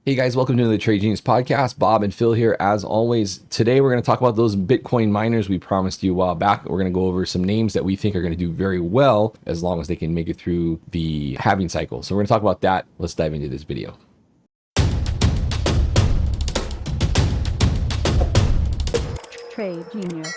Hey guys, welcome to the Trade Genius Podcast. Bob and Phil here as always. Today we're going to talk about those Bitcoin miners we promised you a while back. We're going to go over some names that we think are going to do very well as long as they can make it through the halving cycle. So we're going to talk about that. Let's dive into this video. Trade Genius.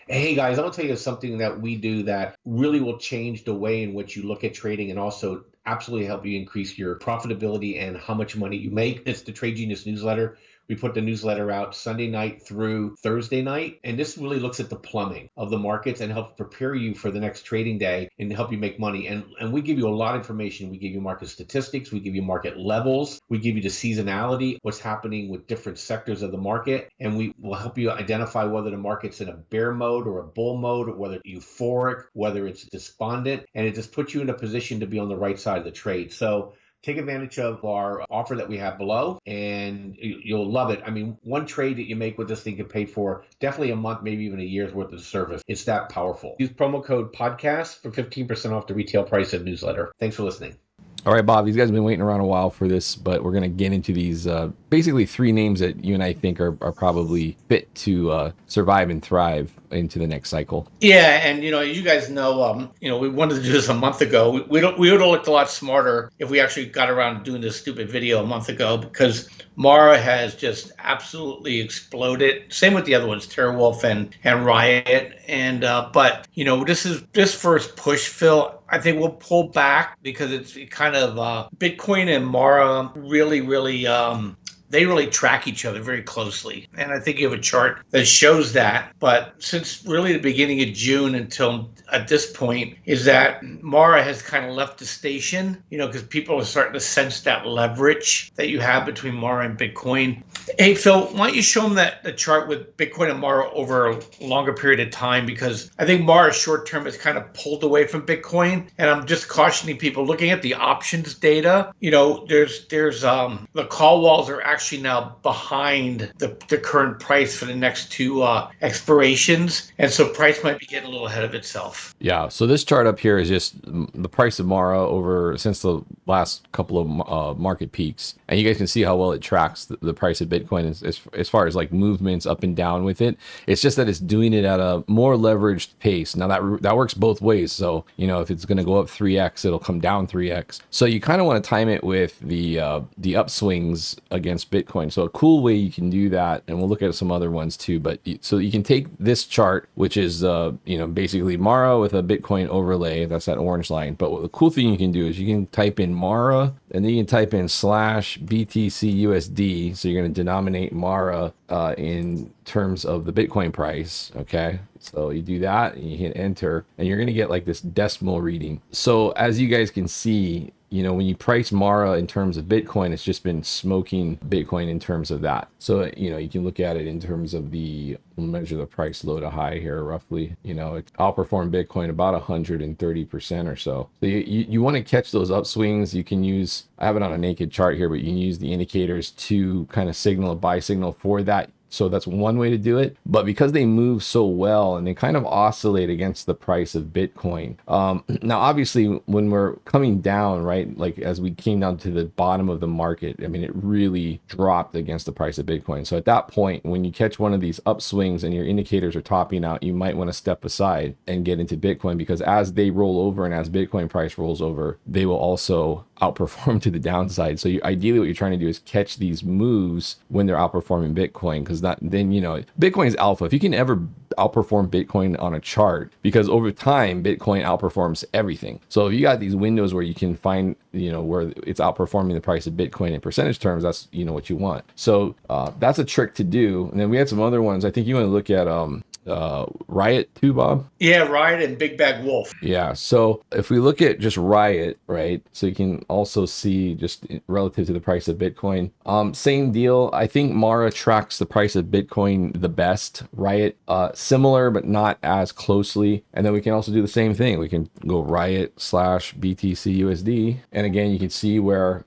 Hey guys, I'm gonna tell you something that we do that really will change the way in which you look at trading and also absolutely help you increase your profitability and how much money you make. It's the Trade Genius newsletter. We put the newsletter out Sunday night through Thursday night, and this really looks at the plumbing of the markets and helps prepare you for the next trading day and help you make money. And we give you a lot of information. We give you market statistics, we give you market levels, we give you the seasonality, what's happening with different sectors of the market, and we will help you identify whether the market's in a bear mode or a bull mode, or whether it's euphoric, whether it's despondent, and it just puts you in a position to be on the right side of the trade. So take advantage of our offer that we have below, and you'll love it. I mean, one trade that you make with this thing can pay for definitely a month, maybe even a year's worth of service. It's that powerful. Use promo code podcast for 15% off the retail price of newsletter. Thanks for listening. All right, Bob, these guys have been waiting around a while for this, but we're going to get into these basically three names that you and I think are probably fit to survive and thrive into the next cycle. Yeah, and you guys know, we wanted to do this a month ago. We would have looked a lot smarter if we actually got around to doing this stupid video a month ago, because Mara has just absolutely exploded. Same with the other ones, TeraWulf and Riot, and but this first push, Phil. I think we'll pull back because it's kind of Bitcoin and Mara really they really track each other very closely. And I think you have a chart that shows that. But since really the beginning of June until at this point, is that Mara has kind of left the station, because people are starting to sense that leverage that you have between Mara and Bitcoin. Hey, Phil, why don't you show them the chart with Bitcoin and Mara over a longer period of time? Because I think Mara short term is kind of pulled away from Bitcoin. And I'm just cautioning people looking at the options data. There's the call walls are actually now behind the current price for the next two expirations, and so price might be getting a little ahead of itself. Yeah, so this chart up here is just the price of Mara over since the last couple of market peaks, and you guys can see how well it tracks the price of Bitcoin as far as like movements up and down with it. It's just that it's doing it at a more leveraged pace. Now that works both ways. So if it's going to go up 3x, it'll come down 3x. So you kind of want to time it with the upswings against Bitcoin. So a cool way you can do that, and we'll look at some other ones too, but so you can take this chart, which is basically Mara with a Bitcoin overlay, that's that orange line. But the cool thing you can do is you can type in Mara, and then you can type in /BTC/USD. So you're going to denominate Mara in terms of the Bitcoin price. Okay, so you do that and you hit enter, and you're going to get like this decimal reading. So as you guys can see, when you price Mara in terms of Bitcoin, it's just been smoking Bitcoin in terms of that. So, you can look at it in terms of we'll measure the price low to high here roughly. It outperformed Bitcoin about 130% or so. So you want to catch those upswings. You can use, I have it on a naked chart here, but you can use the indicators to kind of signal a buy signal for that. So that's one way to do it. But because they move so well and they kind of oscillate against the price of Bitcoin. Now, obviously, when we're coming down, right, like as we came down to the bottom of the market, I mean, it really dropped against the price of Bitcoin. So at that point, when you catch one of these upswings and your indicators are topping out, you might want to step aside and get into Bitcoin, because as they roll over and as Bitcoin price rolls over, they will also outperform to the downside. So ideally what you're trying to do is catch these moves when they're outperforming Bitcoin, because then Bitcoin is alpha. If you can ever outperform Bitcoin on a chart, because over time Bitcoin outperforms everything. So if you got these windows where you can find where it's outperforming the price of Bitcoin in percentage terms, that's what you want. So that's a trick to do. And then we had some other ones. I think you want to look at Riot too, Bob? Yeah, Riot and Big Bag Wolf. Yeah, so if we look at just Riot, right, so you can also see just relative to the price of Bitcoin, same deal. I think Mara tracks the price of Bitcoin the best. Riot, similar but not as closely. And then we can also do the same thing. We can go Riot /BTC/USD, and again you can see where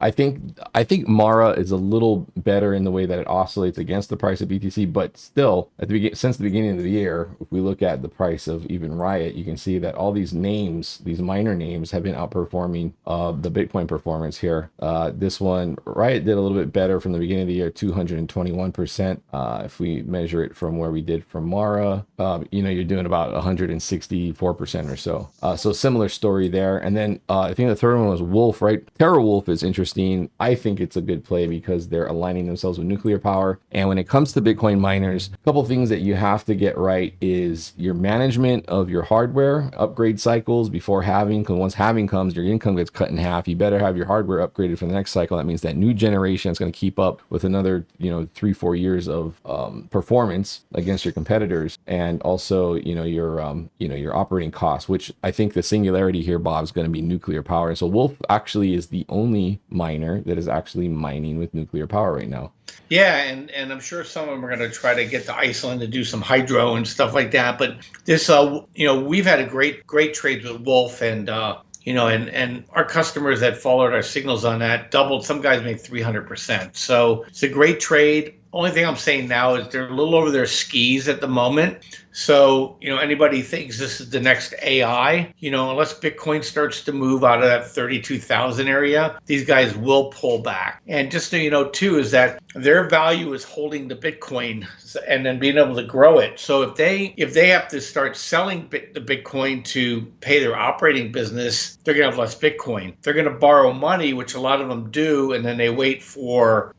I think Mara is a little better in the way that it oscillates against the price of BTC, but still, since the beginning of the year, if we look at the price of even Riot, you can see that all these names, these miner names, have been outperforming the Bitcoin performance here. This one, Riot did a little bit better from the beginning of the year, 221%. If we measure it from where we did from Mara, you're doing about 164% or so. So similar story there. And then I think the third one was Wolf, right? TerraWolf is interesting. I think it's a good play because they're aligning themselves with nuclear power. And when it comes to Bitcoin miners, a couple things that you have to get right is your management of your hardware, upgrade cycles before halving, because once halving comes, your income gets cut in half. You better have your hardware upgraded for the next cycle. That means that new generation is going to keep up with another, 3-4 years of performance against your competitors. And also, your operating costs, which I think the singularity here, Bob, is going to be nuclear power. And so Wolf actually is the only miner that is actually mining with nuclear power right now. Yeah, and I'm sure some of them are going to try to get to Iceland to do some hydro and stuff like that. But this, we've had a great trades with Wolf, and and our customers that followed our signals on that doubled. Some guys make 300%. So it's a great trade. Only thing I'm saying now is they're a little over their skis at the moment. So, anybody thinks this is the next AI, unless Bitcoin starts to move out of that 32,000 area, these guys will pull back. And just so you know, too, is that their value is holding the Bitcoin and then being able to grow it. So if they have to start selling the Bitcoin to pay their operating business, they're going to have less Bitcoin. They're going to borrow money, which a lot of them do, and then they wait for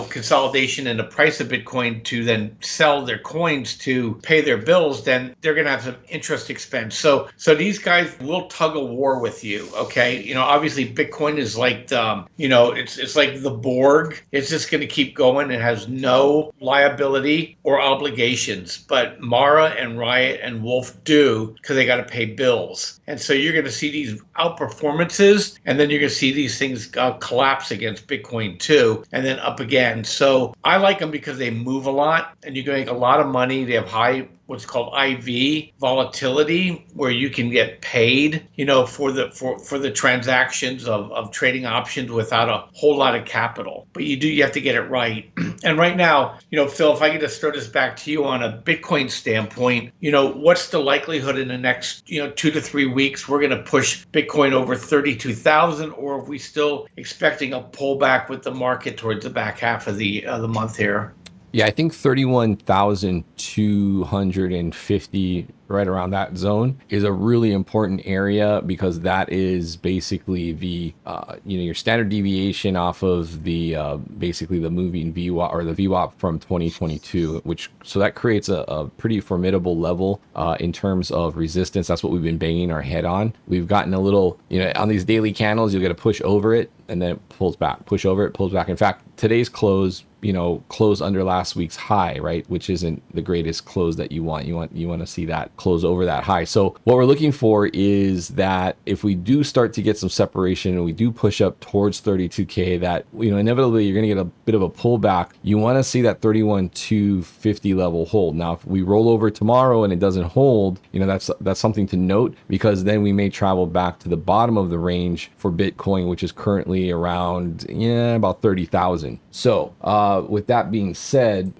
consolidation in the price of Bitcoin to then sell their coins to pay their bills, then they're going to have some interest expense. So these guys will tug a war with you. Okay. Obviously Bitcoin is like, it's like the Borg. It's just going to keep going. It has no liability or obligations, but Mara and Riot and Wolf do, because they got to pay bills. And so you're going to see these outperformances, and then you're going to see these things collapse against Bitcoin too, and then up again. So I like them because they move a lot and you can make a lot of money. They have high what's called IV volatility, where you can get paid, for the transactions of trading options without a whole lot of capital. But you have to get it right. And right now, Phil, if I could just throw this back to you on a Bitcoin standpoint, what's the likelihood in the next 2 to 3 weeks we're going to push Bitcoin over 32,000, or are we still expecting a pullback with the market towards the back half of the month here? Yeah, I think 31,250, right around that zone, is a really important area, because that is basically the your standard deviation off of the basically the moving VWAP, or the VWAP from 2022, so that creates a pretty formidable level in terms of resistance. That's what we've been banging our head on. We've gotten a little, on these daily candles, you'll get a push over it and then it pulls back, push over it, pulls back. In fact, today's close, close under last week's high, right? Which isn't the greatest close that you want. You want to see that close over that high. So what we're looking for is that if we do start to get some separation and we do push up towards 32K, that, inevitably you're going to get a bit of a pullback. You want to see that 31,250 level hold. Now, if we roll over tomorrow and it doesn't hold, that's something to note, because then we may travel back to the bottom of the range for Bitcoin, which is currently around about 30,000. So with that being said,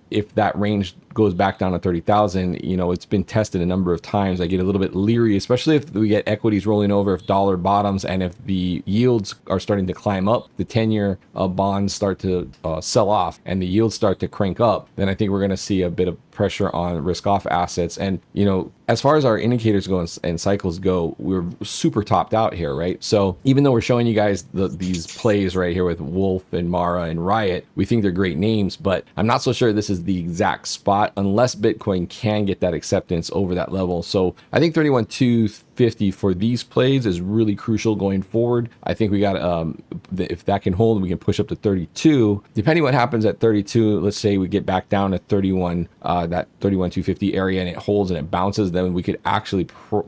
if that range goes back down to 30,000, it's been tested a number of times. I get a little bit leery, especially if we get equities rolling over, if dollar bottoms, and if the yields are starting to climb up, the 10-year bonds start to sell off and the yields start to crank up, then I think we're going to see a bit of pressure on risk off assets. And, as far as our indicators go and cycles go, we're super topped out here, right? So even though we're showing you guys these plays right here with Wolf and Mara and Riot, we think they're great names, but I'm not so sure this is the exact spot unless Bitcoin can get that acceptance over that level. So I think 31,250 for these plays is really crucial going forward. I think we got, if that can hold, we can push up to 32. Depending what happens at 32, let's say we get back down to 31, that 31,250 area, and it holds and it bounces, then we could actually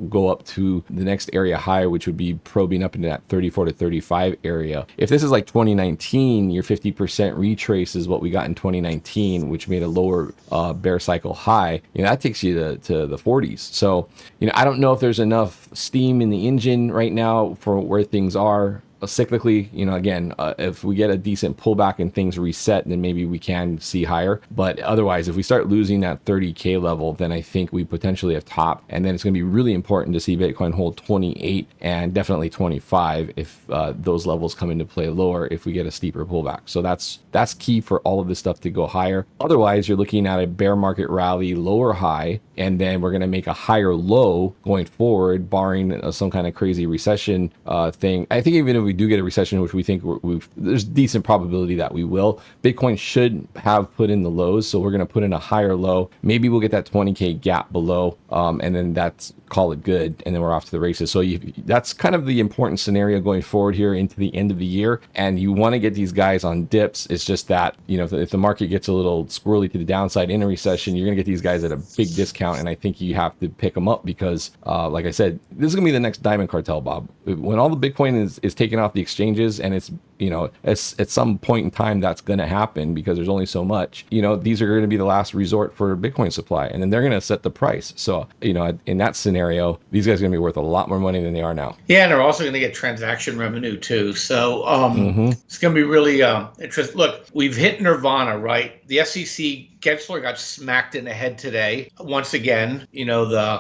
go up to the next area higher, which would be probing up into that 34 to 35 area. If this is like 2019, your 50% retrace is what we got in 2019, which made a lower bear cycle high. That takes you to the 40s. So, I don't know if there's enough steam in the engine right now for where things are. cyclically, again, if we get a decent pullback and things reset, then maybe we can see higher. But otherwise, if we start losing that 30K level, then I think we potentially have topped. And then it's going to be really important to see Bitcoin hold 28 and definitely 25 if those levels come into play lower if we get a steeper pullback. So that's key for all of this stuff to go higher. Otherwise, you're looking at a bear market rally, lower high, and then we're going to make a higher low going forward, barring some kind of crazy recession thing. I think even if we do get a recession, which we think there's decent probability that we will, Bitcoin should have put in the lows. So we're going to put in a higher low. Maybe we'll get that 20K gap below, and then call it good, and then we're off to the races. So that's kind of the important scenario going forward here into the end of the year. And you want to get these guys on dips. It's just that, if the market gets a little squirrely to the downside in a recession, you're going to get these guys at a big discount. And I think you have to pick them up because, like I said, this is going to be the next diamond cartel, Bob. When all the Bitcoin is taken off the exchanges, and it's, at some point in time, that's going to happen because there's only so much, these are going to be the last resort for Bitcoin supply, and then they're going to set the price. So, in that scenario, these guys are going to be worth a lot more money than they are now. Yeah, and they're also going to get transaction revenue too. So it's going to be really interesting. Look, we've hit nirvana, right? The SEC, Gensler got smacked in the head today. Once again, the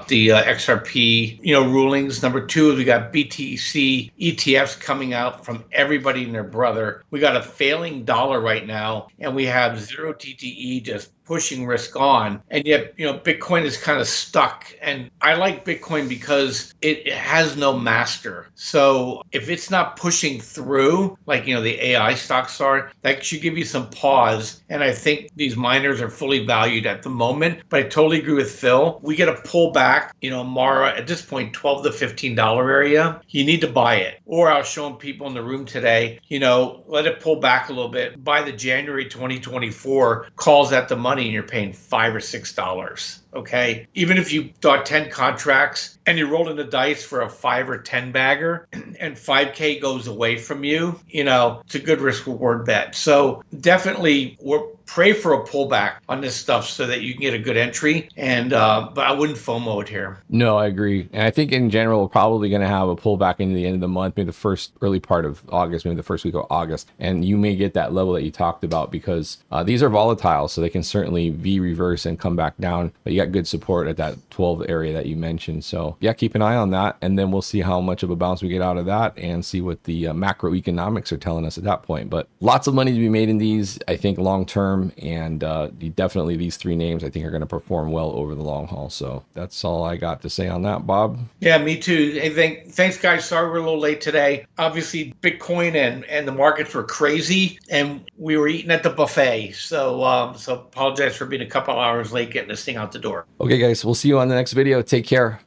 XRP, rulings. Number two, we got BTC ETFs coming out from everybody and their brother. We got a failing dollar right now, and we have zero TTE just pushing risk on. And yet, Bitcoin is kind of stuck. And I like Bitcoin because it has no master. So if it's not pushing through, like, the AI stocks are, that should give you some pause. And I think these miners are fully valued at the moment. But I totally agree with Phil. We get a pullback, Mara at this point, $12 to $15 area. You need to buy it. Or I was showing people in the room today, let it pull back a little bit. By the January 2024 calls at the money, and you're paying $5 or $6. Okay. Even if you thought 10 contracts and you rolled in the dice for a 5 or 10 bagger and 5K goes away from you, it's a good risk reward bet. So definitely pray for a pullback on this stuff so that you can get a good entry. And but I wouldn't FOMO it here. No, I agree. And I think in general, we're probably going to have a pullback into the end of the month, maybe the early part of August, maybe the first week of August. And you may get that level that you talked about because these are volatile, so they can certainly V-reverse and come back down. But you got good support at that 12 area that you mentioned. So yeah, keep an eye on that. And then we'll see how much of a bounce we get out of that and see what the macroeconomics are telling us at that point. But lots of money to be made in these, I think, long term. And definitely these three names I think are going to perform well over the long haul. So that's all I got to say on that, Bob. Yeah, me too. Hey, thanks, guys. Sorry we're a little late today. Obviously, Bitcoin and the markets were crazy, and we were eating at the buffet. So apologize for being a couple hours late getting this thing out the door. Okay, guys, we'll see you on the next video. Take care.